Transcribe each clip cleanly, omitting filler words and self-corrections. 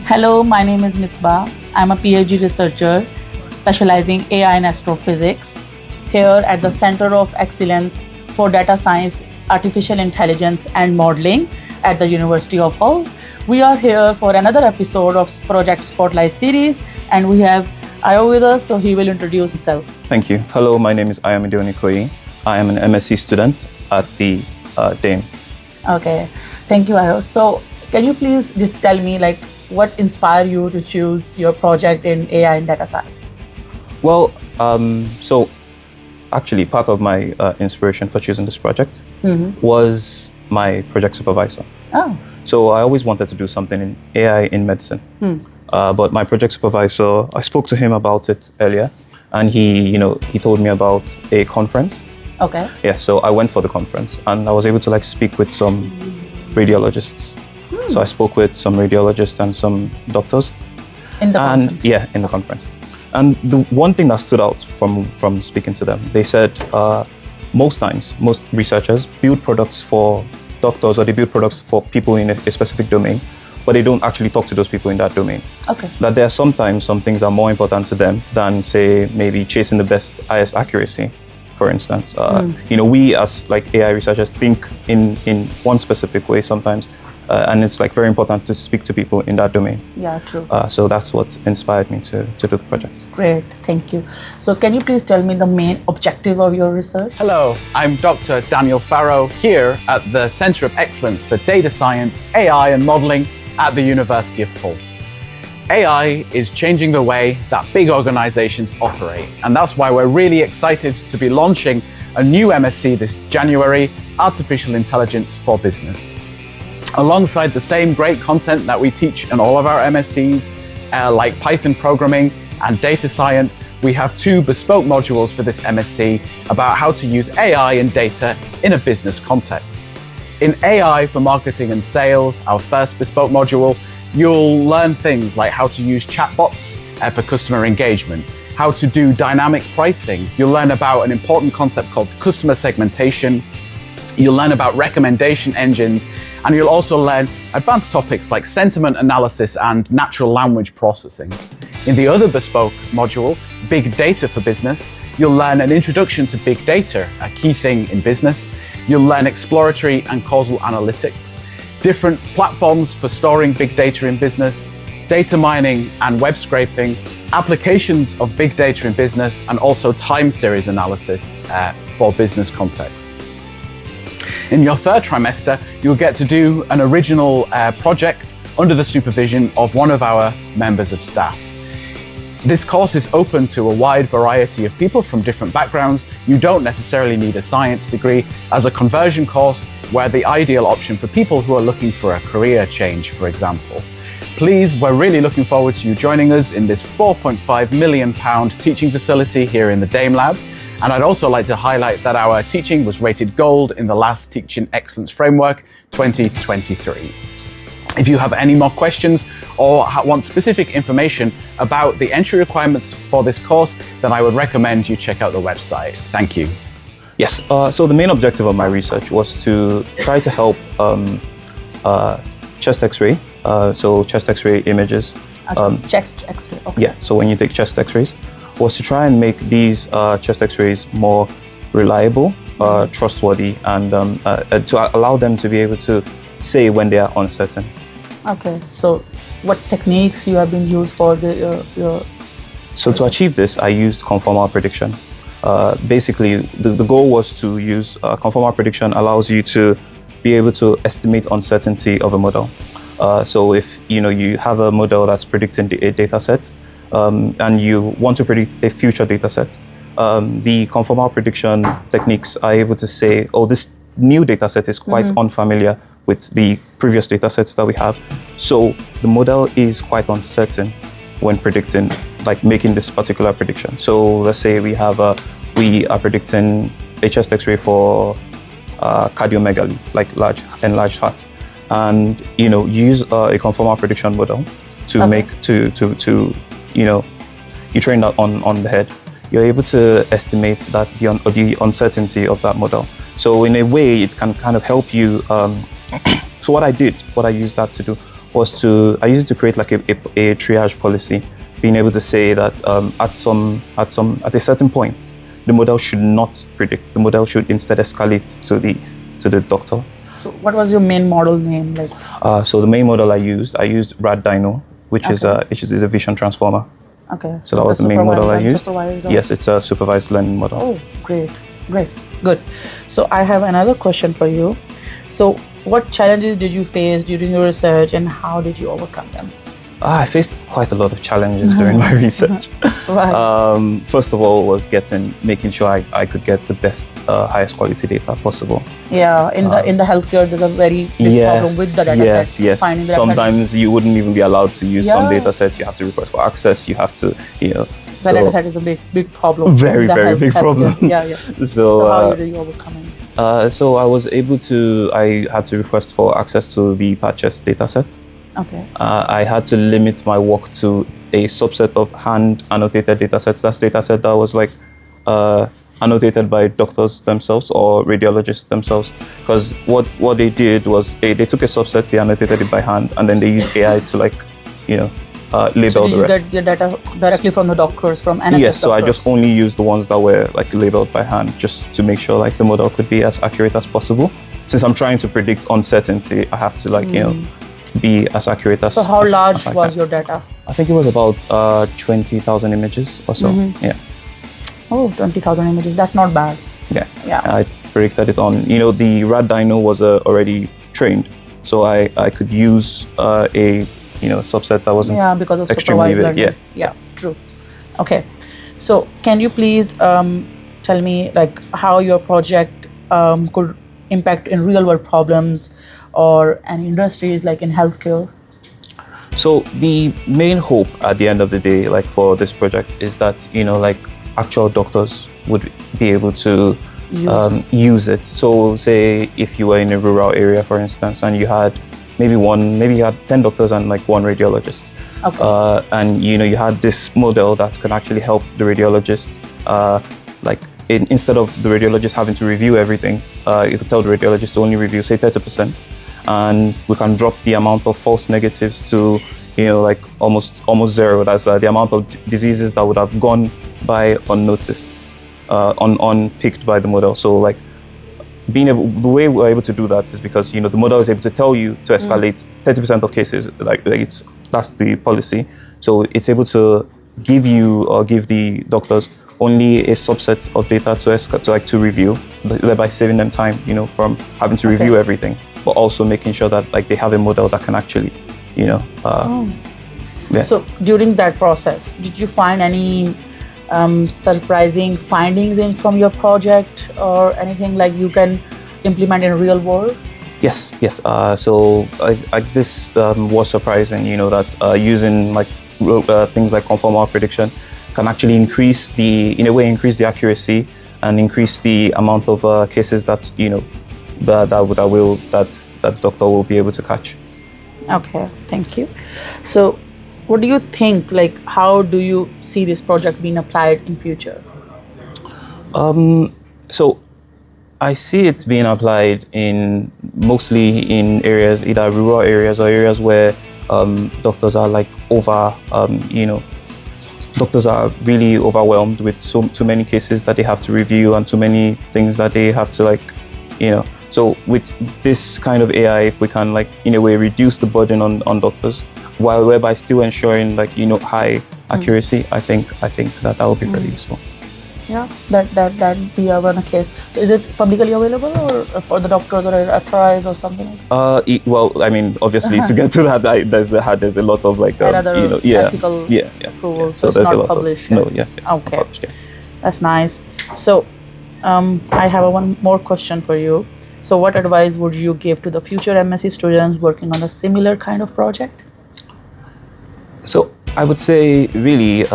Hello, my name is Misbah. I'm a PhD researcher specializing AI and astrophysics here at the Center of Excellence for Data Science, Artificial Intelligence and Modeling at the University of Hull. We are here for another episode of Project Spotlight series, and we have Ayo with us, so he will introduce himself. Thank you. Hello, my name is Ayomide Onikoyi. I am an MSc student at the DAIM. Okay, thank you, Ayo. So can you please just tell me what inspired you to choose your project in AI and data science? Well, so actually part of my inspiration for choosing this project was my project supervisor. Oh. So I always wanted to do something in AI in medicine. But my project supervisor, I spoke to him about it earlier, and he told me about a conference. Okay. Yeah, so I went for the conference, and I was able to speak with some radiologists. So I spoke with some radiologists and some doctors. In the conference? Yeah, in the conference. And the one thing that stood out from speaking to them, they said most times, most researchers build products for doctors, or they build products for people in a specific domain, but they don't actually talk to those people in that domain. Okay. That there are sometimes some things are more important to them than, say, maybe chasing the highest accuracy, for instance. We as AI researchers think in one specific way sometimes, and it's very important to speak to people in that domain. Yeah, true. So that's what inspired me to do the project. Great, thank you. So can you please tell me the main objective of your research? Hello, I'm Dr. Daniel Farrow here at the Center of Excellence for Data Science, AI and Modeling at the University of Hull. AI is changing the way that big organizations operate, and that's why we're really excited to be launching a new MSc this January, Artificial Intelligence for Business. Alongside the same great content that we teach in all of our MScs, like Python programming and data science, we have two bespoke modules for this MSc about how to use AI and data in a business context. In AI for marketing and sales, our first bespoke module, you'll learn things like how to use chatbots for customer engagement, how to do dynamic pricing. You'll learn about an important concept called customer segmentation. You'll learn about recommendation engines, and you'll also learn advanced topics like sentiment analysis and natural language processing. In the other bespoke module, Big Data for Business, you'll learn an introduction to big data, a key thing in business. You'll learn exploratory and causal analytics, different platforms for storing big data in business, data mining and web scraping, applications of big data in business, and also time series analysis for business contexts. In your third trimester, you'll get to do an original project under the supervision of one of our members of staff. This course is open to a wide variety of people from different backgrounds. You don't necessarily need a science degree as a conversion course, we're the ideal option for people who are looking for a career change, for example. Please, we're really looking forward to you joining us in this £4.5 million teaching facility here in the DAIM lab. And I'd also like to highlight that our teaching was rated gold in the last Teaching Excellence Framework 2023. If you have any more questions or want specific information about the entry requirements for this course, then I would recommend you check out the website. Thank you. Yes, so the main objective of my research was to try to help chest x-ray, so chest x-ray images. Chest x-ray, okay. Yeah, so when you take chest x-rays, was to try and make these chest x-rays more reliable, trustworthy, and to allow them to be able to say when they are uncertain. Okay, so what techniques you have been used for your... So to achieve this, I used conformal prediction. Basically, the goal was to use conformal prediction allows you to be able to estimate uncertainty of a model. So if you have a model that's predicting a data set, and you want to predict a future data set, the conformal prediction techniques are able to say, oh, this new data set is quite unfamiliar with the previous data sets that we have. So the model is quite uncertain when predicting, making this particular prediction. So let's say we are predicting a chest x-ray for cardiomegaly, large enlarged heart. And you use a conformal prediction model to make you train that on the head. You're able to estimate that the uncertainty of that model. So in a way, it can kind of help you. So what I used that to do was I used it to create like a triage policy, being able to say that at a certain point, the model should not predict. The model should instead escalate to the doctor. So what was your main model name like? So the main model I used RAD-Dino, which is a vision transformer. Okay. So that was the main model I used. Supervised? Yes, it's a supervised learning model. Oh, great, good. So I have another question for you. So what challenges did you face during your research, and how did you overcome them? I faced quite a lot of challenges during my research. Right. First of all was making sure I could get the best, highest quality data possible. Yeah, in the healthcare, there's a very big problem with the data set. Yes. Finding the Sometimes you wouldn't even be allowed to use some data sets. You have to request for access. You have to, The data set is a big problem. Very big problem. Yeah. So how did you overcome it? So I had to request for access to the patches data set. Okay. I had to limit my work to a subset of hand annotated data sets. That's data set that was like annotated by doctors themselves or radiologists themselves. Because what they did was they took a subset, they annotated it by hand, and then they used AI to label the rest. Did you get your data directly from the doctors, from NHS Yes, so doctors? I just only used the ones that were like labeled by hand, just to make sure like the model could be as accurate as possible. Since I'm trying to predict uncertainty, I have to be as accurate as. So how large was your data? I think it was about 20,000 images or so. Yeah. Oh, 20,000 images. That's not bad. Yeah. Yeah. I predicted it on. The RAD-Dino was already trained, so I could use a subset that wasn't. Yeah, because of extremely supervised big. learning. Yeah, true. Okay, so can you please tell me like how your project could impact in real world problems or any industries like in healthcare? So the main hope at the end of the day, like for this project, is that actual doctors would be able to use it. So say if you were in a rural area, for instance, and you had maybe you had 10 doctors and like one radiologist. Okay. And you had this model that can actually help the radiologist, instead of the radiologist having to review everything, you could tell the radiologist to only review say 30%, and we can drop the amount of false negatives to almost zero. That's the amount of diseases that would have gone by unnoticed, unpicked by the model. So like the way we're able to do that is because the model is able to tell you to escalate 30% of cases. That's the policy. So it's able to give you or give the doctors only a subset of data to review, thereby saving them time, from having to review everything, but also making sure that they have a model that can actually, Yeah. So during that process, did you find any surprising findings from your project or anything like you can implement in real world? Yes. So this was surprising, that using things like conformal prediction can actually increase the accuracy and increase the amount of cases that that doctor will be able to catch. Okay, thank you. So what do you think, how do you see this project being applied in future? So I see it being applied mostly in areas, either rural areas or areas where doctors are doctors are really overwhelmed with too many cases that they have to review and too many things that they have to So with this kind of AI, if we can in a way reduce the burden on doctors, whereby still ensuring high accuracy, I think that will be very useful. Yeah, that be one case. So is it publicly available or for the doctors or authorized or something? Well, I mean, obviously to get to that, there's a lot of ethical approval. So there's it's a not lot published. Yes. Okay, Published, yeah. That's nice. So I have one more question for you. So what advice would you give to the future MSc students working on a similar kind of project? So I would say really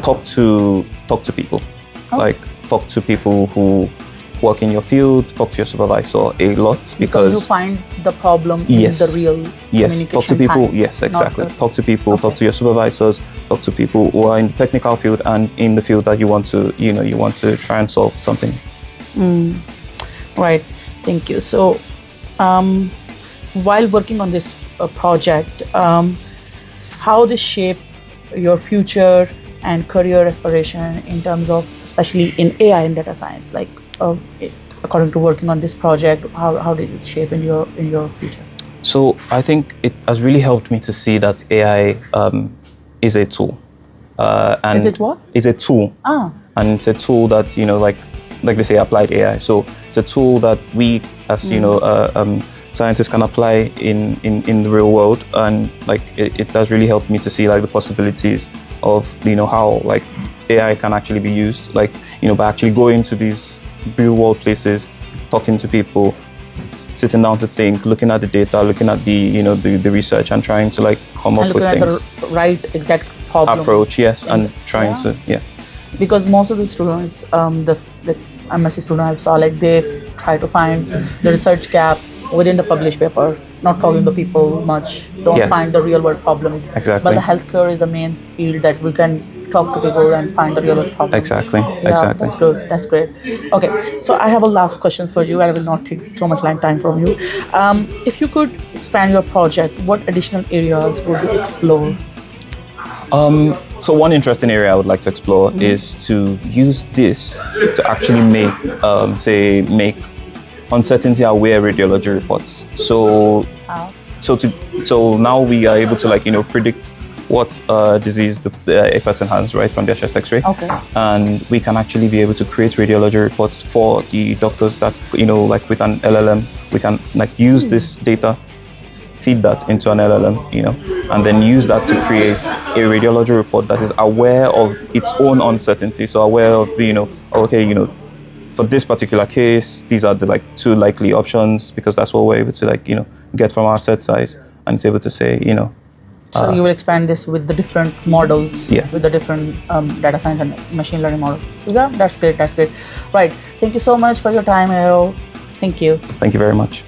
talk to people. Talk to people who work in your field, talk to your supervisor a lot because you find the problem in the real communication. Talk to people. Time, yes, exactly. Talk to people. Talk to your supervisors. Talk to people who are in the technical field and in the field that you want to try and solve something. Right. Thank you. So while working on this project, how this shape your future and career aspiration in terms of, especially in AI and data science, like according to working on this project, how did it shape in your future? So I think it has really helped me to see that AI is a tool. And Is it what? It's a tool. And it's a tool that, like they say, applied AI. So it's a tool that we, as scientists, can apply in the real world. And like it has really helped me to see like the possibilities of how like AI can actually be used, like by actually going to these real world places, talking to people, sitting down to think, looking at the data, looking at the the research, and trying to like come up with things. Looking at the right exact problem. Approach, yes, and trying to Because most of the students, the MSc student I saw, like they try to find the research gap within the published paper, not talking to people much, don't find the real world problems. Exactly. But the healthcare is the main field that we can talk to people and find the real world problems. Exactly. Yeah, Exactly. That's good. That's great. Okay, so I have a last question for you, and I will not take so much time from you. If you could expand your project, what additional areas would you explore? So one interesting area I would like to explore is to use this to actually make uncertainty aware radiology reports. So now we are able to predict what disease a person has, right, from their chest X-ray. Okay. And we can actually be able to create radiology reports for the doctors that like with an LLM, we can use this data, feed that into an LLM, and then use that to create a radiology report that is aware of its own uncertainty. So aware of, okay, for this particular case, these are the two likely options, because that's what we're able to get from our set size, and it's able to say, So you will expand this with the different models, Yeah. with the different data science and machine learning models. Yeah, that's great. That's great. Right. Thank you so much for your time, Aero. Thank you. Thank you very much.